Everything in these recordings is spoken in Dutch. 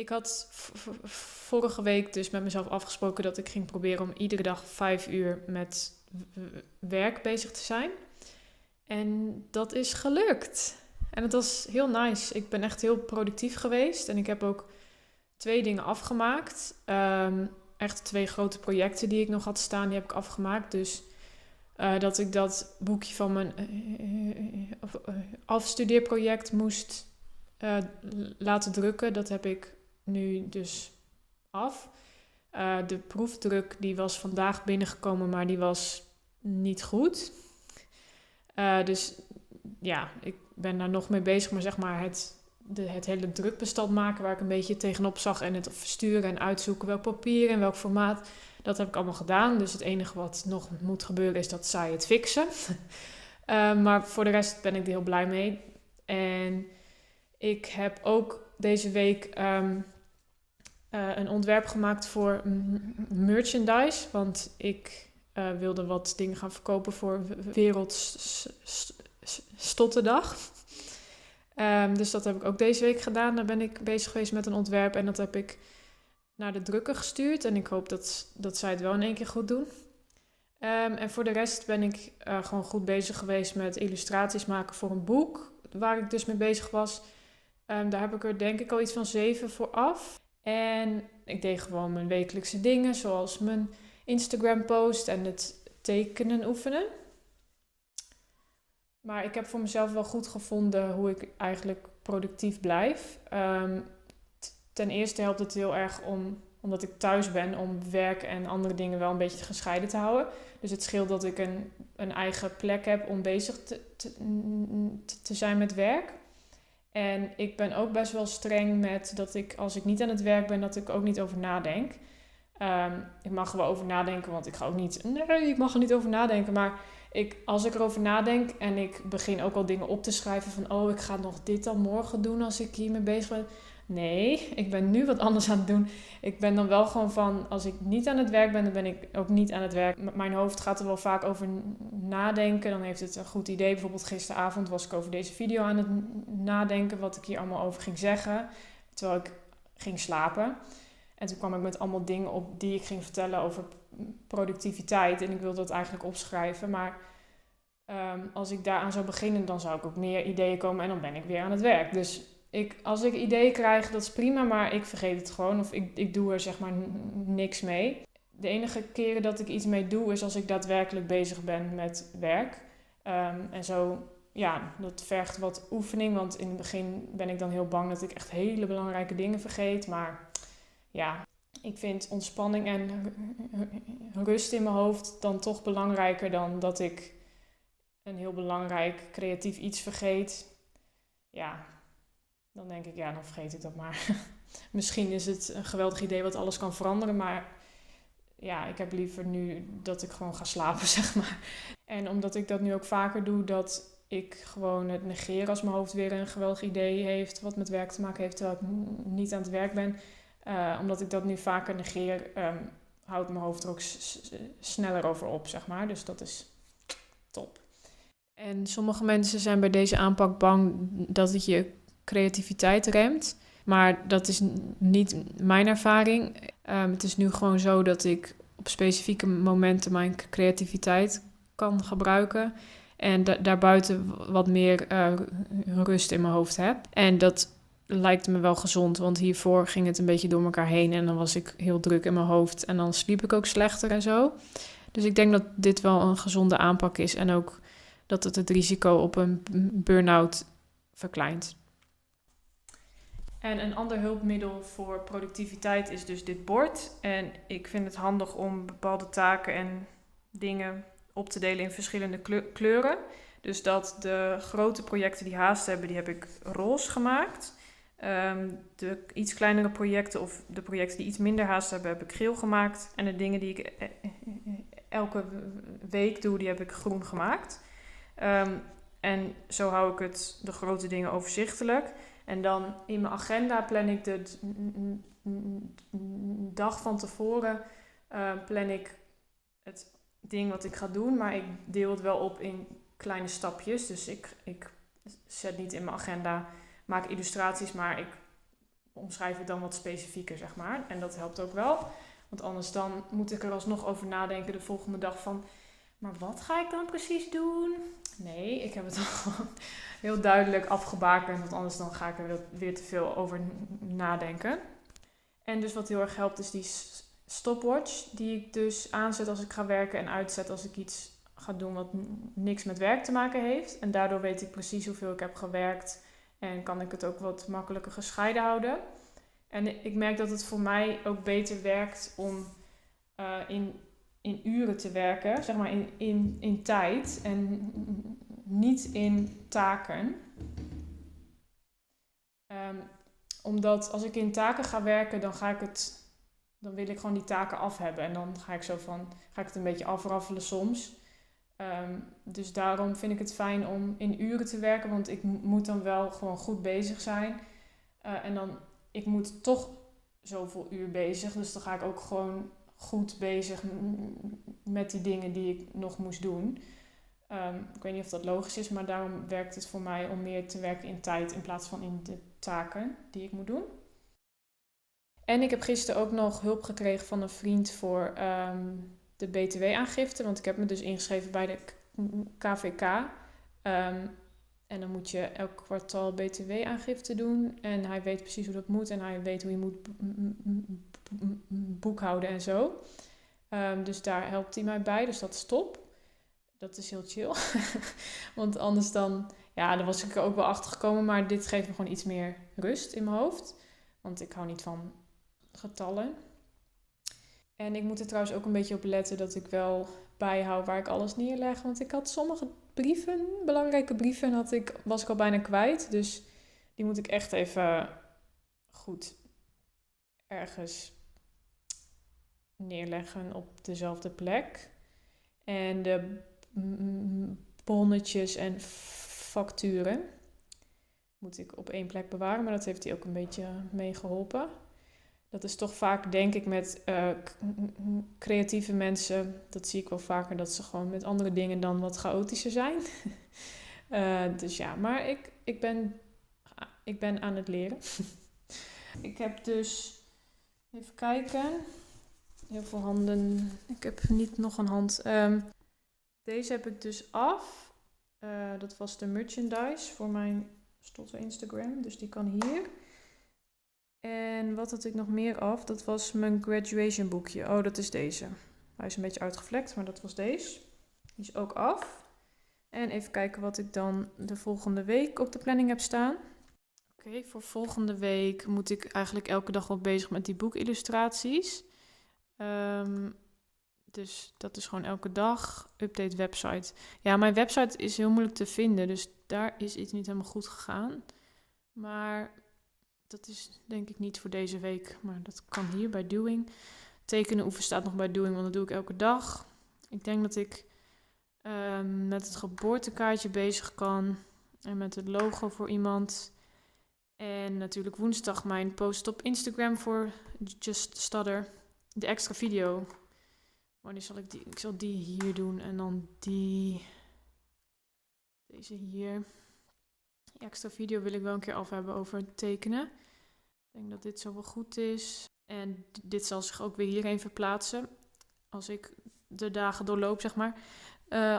Ik had vorige week dus met mezelf afgesproken dat ik ging proberen om iedere dag 5 uur met werk bezig te zijn. En dat is gelukt. En het was heel nice. Ik ben echt heel productief geweest. En ik heb ook 2 dingen afgemaakt. Echt 2 grote projecten die ik nog had staan, die heb ik afgemaakt. Dus dat ik dat boekje van mijn afstudeerproject moest laten drukken. Dat heb ik nu dus af. De proefdruk die was vandaag binnengekomen, maar die was niet goed. Dus ja, ik ben daar nog mee bezig. Maar zeg maar het hele drukbestand maken waar ik een beetje tegenop zag. En het versturen en uitzoeken welk papier en welk formaat. Dat heb ik allemaal gedaan. Dus het enige wat nog moet gebeuren is dat zij het fixen. Maar voor de rest ben ik er heel blij mee. En ik heb ook deze week een ontwerp gemaakt voor merchandise. Want ik wilde wat dingen gaan verkopen voor Wereldstottendag. Dus dat heb ik ook deze week gedaan. Daar ben ik bezig geweest met een ontwerp. En dat heb ik naar de drukker gestuurd. En ik hoop dat zij het wel in één keer goed doen. En voor de rest ben ik gewoon goed bezig geweest met illustraties maken voor een boek. Waar ik dus mee bezig was. Daar heb ik er denk ik al iets van 7 voor af. En ik deed gewoon mijn wekelijkse dingen. Zoals mijn Instagram post en het tekenen oefenen. Maar ik heb voor mezelf wel goed gevonden hoe ik eigenlijk productief blijf. Ten eerste helpt het heel erg omdat ik thuis ben, om werk en andere dingen wel een beetje gescheiden te houden. Dus het scheelt dat ik een eigen plek heb om bezig te zijn met werk. En ik ben ook best wel streng met dat ik, als ik niet aan het werk ben, dat ik ook niet over nadenk. Ik mag er wel over nadenken, want ik ga ook niet... Nee, ik mag er niet over nadenken. Maar als ik erover nadenk en ik begin ook al dingen op te schrijven van... ik ga nog dit dan morgen doen als ik hiermee bezig ben. Nee, ik ben nu wat anders aan het doen. Ik ben dan wel gewoon van, als ik niet aan het werk ben, dan ben ik ook niet aan het werk. Mijn hoofd gaat er wel vaak over nadenken. Dan heeft het een goed idee. Bijvoorbeeld gisteravond was ik over deze video aan het nadenken, wat ik hier allemaal over ging zeggen. Terwijl ik ging slapen. En toen kwam ik met allemaal dingen op die ik ging vertellen over productiviteit. En ik wilde dat eigenlijk opschrijven. Maar als ik daaraan zou beginnen, dan zou ik ook meer ideeën komen. En dan ben ik weer aan het werk. Dus als ik ideeën krijg, dat is prima. Maar ik vergeet het gewoon. Of ik doe er zeg maar niks mee. De enige keren dat ik iets mee doe, is als ik daadwerkelijk bezig ben met werk. En zo, ja, dat vergt wat oefening. Want in het begin ben ik dan heel bang dat ik echt hele belangrijke dingen vergeet. Maar ja, ik vind ontspanning en rust in mijn hoofd dan toch belangrijker dan dat ik een heel belangrijk creatief iets vergeet. Ja, dan denk ik, ja, dan vergeet ik dat maar. Misschien is het een geweldig idee wat alles kan veranderen, maar ja, ik heb liever nu dat ik gewoon ga slapen, zeg maar. En omdat ik dat nu ook vaker doe, dat ik gewoon het negeer als mijn hoofd weer een geweldig idee heeft, wat met werk te maken heeft, terwijl ik niet aan het werk ben. Omdat ik dat nu vaker negeer, houdt mijn hoofd er ook sneller over op, zeg maar. Dus dat is top. En sommige mensen zijn bij deze aanpak bang dat het je creativiteit remt. Maar dat is niet mijn ervaring. Het is nu gewoon zo dat ik op specifieke momenten mijn creativiteit kan gebruiken. En daarbuiten wat meer rust in mijn hoofd heb. En dat lijkt me wel gezond, want hiervoor ging het een beetje door elkaar heen. En dan was ik heel druk in mijn hoofd. En dan sliep ik ook slechter en zo. Dus ik denk dat dit wel een gezonde aanpak is. En ook dat het risico op een burn-out verkleint. En een ander hulpmiddel voor productiviteit is dus dit bord. En ik vind het handig om bepaalde taken en dingen op te delen in verschillende kleuren. Dus dat de grote projecten die haast hebben, die heb ik roze gemaakt. De iets kleinere projecten of de projecten die iets minder haast hebben, heb ik geel gemaakt. En de dingen die ik elke week doe, die heb ik groen gemaakt. En zo hou ik de grote dingen overzichtelijk. En dan in mijn agenda plan ik de dag van tevoren plan ik het ding wat ik ga doen. Maar ik deel het wel op in kleine stapjes. Dus ik zet niet in mijn agenda, maak illustraties, maar ik omschrijf het dan wat specifieker, zeg maar. En dat helpt ook wel. Want anders dan moet ik er alsnog over nadenken de volgende dag van... Maar wat ga ik dan precies doen? Nee, ik heb het al gewoon heel duidelijk afgebakend. Want anders dan ga ik er weer te veel over nadenken. En dus wat heel erg helpt is die stopwatch. Die ik dus aanzet als ik ga werken en uitzet als ik iets ga doen wat niks met werk te maken heeft. En daardoor weet ik precies hoeveel ik heb gewerkt. En kan ik het ook wat makkelijker gescheiden houden. En ik merk dat het voor mij ook beter werkt om in uren te werken, zeg maar in tijd en niet in taken. Omdat als ik in taken ga werken, dan wil ik gewoon die taken af hebben. En dan ga ik het een beetje afraffelen soms. Dus daarom vind ik het fijn om in uren te werken, want ik moet dan wel gewoon goed bezig zijn. En dan, ik moet toch zoveel uur bezig, dus dan ga ik ook gewoon goed bezig met die dingen die ik nog moest doen. Ik weet niet of dat logisch is, maar daarom werkt het voor mij om meer te werken in tijd in plaats van in de taken die ik moet doen. En ik heb gisteren ook nog hulp gekregen van een vriend voor de BTW-aangifte, want ik heb me dus ingeschreven bij de KVK. En dan moet je elk kwartaal BTW-aangifte doen. En hij weet precies hoe dat moet. En hij weet hoe je moet boekhouden en zo. Dus daar helpt hij mij bij. Dus dat is top. Dat is heel chill. Want anders dan was ik er ook wel achter gekomen. Maar dit geeft me gewoon iets meer rust in mijn hoofd. Want ik hou niet van getallen. En ik moet er trouwens ook een beetje op letten dat ik wel bijhoud waar ik alles neerleg. Want ik had sommige belangrijke brieven, was ik al bijna kwijt. Dus die moet ik echt even goed ergens neerleggen op dezelfde plek. En de bonnetjes en facturen moet ik op één plek bewaren. Maar dat heeft hij ook een beetje mee geholpen. Dat is toch vaak, denk ik, met creatieve mensen. Dat zie ik wel vaker, dat ze gewoon met andere dingen dan wat chaotischer zijn. Dus ja, maar ik ben aan het leren. Ik heb dus, even kijken, heel veel handen. Ik heb niet nog een hand. Deze heb ik dus af. Dat was de merchandise voor mijn Stotter Instagram. Dus die kan hier. En wat had ik nog meer af? Dat was mijn graduation boekje. Oh, dat is deze. Hij is een beetje uitgevlekt, maar dat was deze. Die is ook af. En even kijken wat ik dan de volgende week op de planning heb staan. Oké, voor volgende week moet ik eigenlijk elke dag wel bezig met die boekillustraties. Dus dat is gewoon elke dag. Update website. Ja, mijn website is heel moeilijk te vinden, dus daar is iets niet helemaal goed gegaan. Maar dat is denk ik niet voor deze week, maar dat kan hier bij Doing. Tekenen oefen staat nog bij Doing, want dat doe ik elke dag. Ik denk dat ik met het geboortekaartje bezig kan en met het logo voor iemand. En natuurlijk woensdag mijn post op Instagram voor Just Stutter. De extra video. Wanneer zal ik die? Ik zal die hier doen en dan deze hier. Die extra video wil ik wel een keer af hebben over het tekenen. Ik denk dat dit zo wel goed is. En dit zal zich ook weer hierheen verplaatsen. Als ik de dagen doorloop, zeg maar.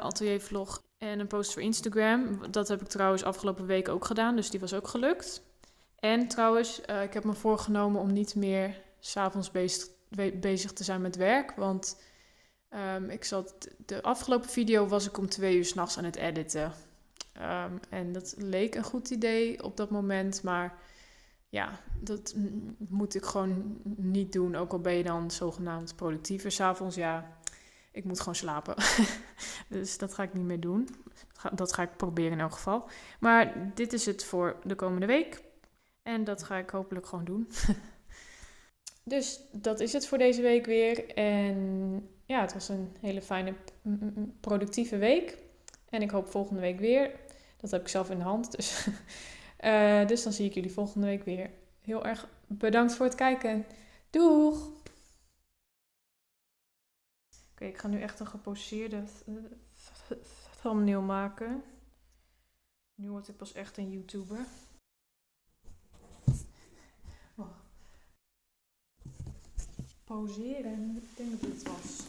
Ateliervlog en een post voor Instagram. Dat heb ik trouwens afgelopen week ook gedaan. Dus die was ook gelukt. En trouwens, ik heb me voorgenomen om niet meer 's avonds bezig te zijn met werk. Want de afgelopen video was ik om 2 uur 's nachts aan het editen. En dat leek een goed idee op dat moment. Maar ja, dat moet ik gewoon niet doen. Ook al ben je dan zogenaamd productiever 's avonds. Ja, ik moet gewoon slapen. Dus dat ga ik niet meer doen. Dat ga ik proberen in elk geval. Maar dit is het voor de komende week. En dat ga ik hopelijk gewoon doen. Dus dat is het voor deze week weer. En ja, het was een hele fijne, productieve week. En ik hoop volgende week weer. Dat heb ik zelf in de hand. Dus dan zie ik jullie volgende week weer. Heel erg bedankt voor het kijken. Doeg! Oké, ik ga nu echt een geposeerde thumbnail maken. Nu word ik pas echt een YouTuber. Wacht. pauzeren. Ik denk dat dit was.